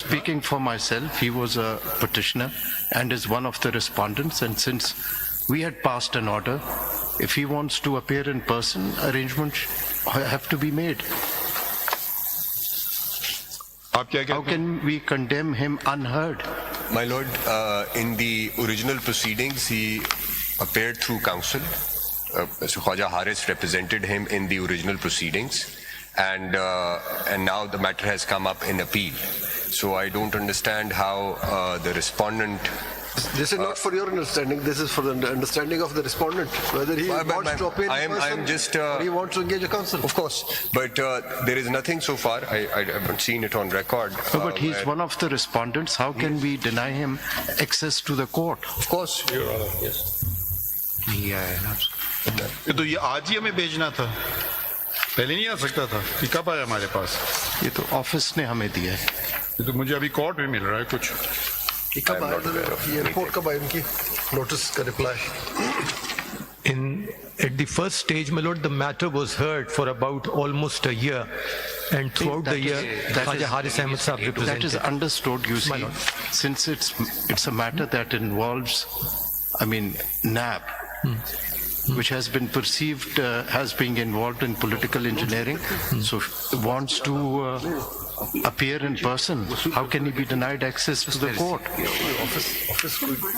speaking for myself. He was a petitioner and is one of the respondents, and since we had passed an order, if he wants to appear in person, arrangements have to be made. How can we condemn him unheard? My lord, in the original proceedings, he appeared through counsel. So Khwaja Haris represented him in the original proceedings, and now the matter has come up in appeal. So I don't understand how the respondent. This is not for your understanding. This is for the understanding of the respondent, whether he wants to appear in person or he wants to engage a counsel. Of course, but there is nothing so far. I haven't seen it on record. No, but he's one of the respondents. How can we deny him access to the court? Of course, Your Honor. Yes. तो ये आज ही हमें भेजना था, पहले नहीं आ सकता था? ये कब आया हमारे पास? ये तो ऑफिस ने हमें दिया है। ये तो मुझे अभी कोर्ट में मिल रहा है कुछ। कब आया ये रिपोर्ट कब आई उनकी नोटिस का reply? At the first stage, my lord, the matter was heard for about almost a year, and throughout the year, Khwaja Haris Ahmed Sahab represented. That is understood, you see, since it's a matter that involves, NAB, which has been perceived as being involved in political engineering, so wants to appear in person. How can he be denied access to the court?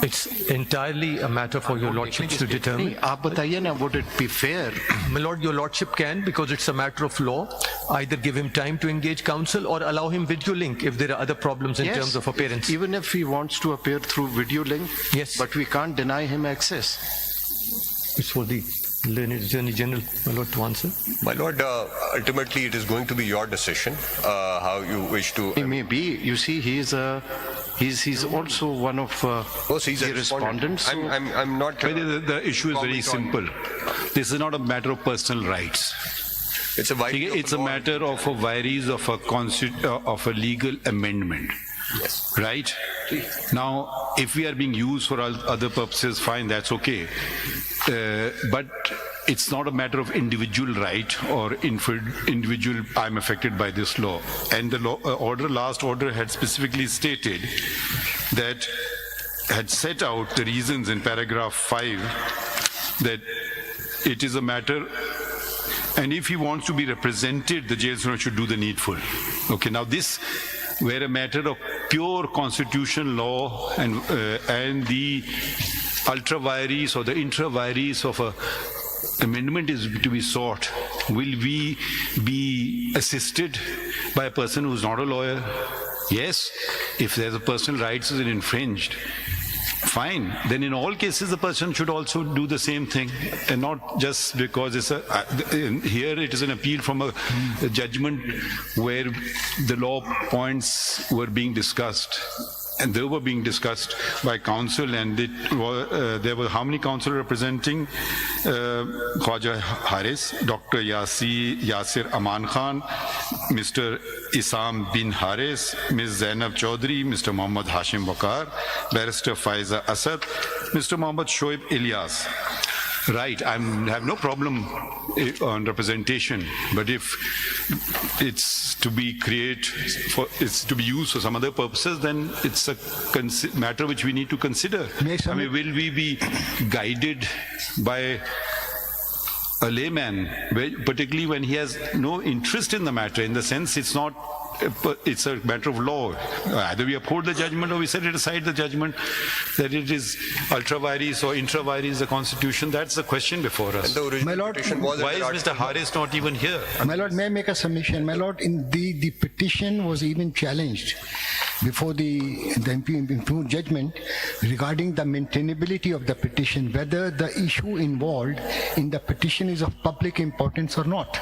It's entirely a matter for your lordships to determine. आप बताइए ना, would it be fair? My lord, your lordship can, because it's a matter of law, either give him time to engage counsel or allow him video link if there are other problems in terms of appearance. Even if he wants to appear through video link, yes, but we can't deny him access. It's for the Attorney General, my lord, to answer. My lord, ultimately it is going to be your decision how you wish to. He may be. You see, he's also one of the respondents. I'm not. The issue is very simple. This is not a matter of personal rights. It's a matter of a vires of a legal amendment. Yes. Right? Now, if we are being used for other purposes, fine, that's okay. But it's not a matter of individual right or individual, I'm affected by this law. And the last order had specifically stated that, had set out the reasons in paragraph 5 that it is a matter, and if he wants to be represented, the jail should do the needful. Okay, now this, where a matter of pure constitutional law and the ultra vires or the intra vires of a amendment is to be sought, will we be assisted by a person who's not a lawyer? Yes, if there's a personal rights is infringed, fine. Then in all cases the person should also do the same thing, and not just because it's here it is an appeal from a judgment where the law points were being discussed. And they were being discussed by counsel, and there were how many counsel representing Khwaja Haris? Dr. Yasir Aman Khan, Mr. Isam bin Haris, Ms. Zainab Chaudhry, Mr. Muhammad Hashim Bakar, Barrister Faiza Asad, Mr. Muhammad Shoaib Ilyas. Right, I have no problem on representation, but if it's to be it's to be used for some other purposes, then it's a matter which we need to consider. Will we be guided by a layman, particularly when he has no interest in the matter, in the sense it's a matter of law. Either we uphold the judgment or we set it aside the judgment, that it is ultra vires or intra vires the constitution. That's the question before us. My lord, why is Mr. Haris not even here? My lord, may I make a submission? My lord, in the petition was even challenged before the improved judgment regarding the maintainability of the petition, whether the issue involved in the petition is of public importance or not.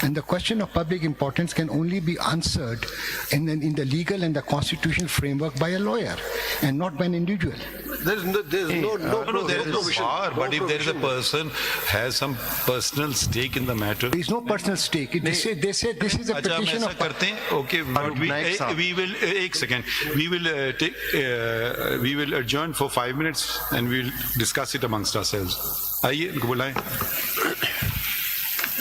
And the question of public importance can only be answered in the legal and the constitutional framework by a lawyer and not by an individual. There is no provision. But if there is a person has some personal stake in the matter, there is no personal stake. They say this is a petition of. Okay, but we will adjourn for 5 minutes and we'll discuss it amongst ourselves. आइए इनको बुलाएं.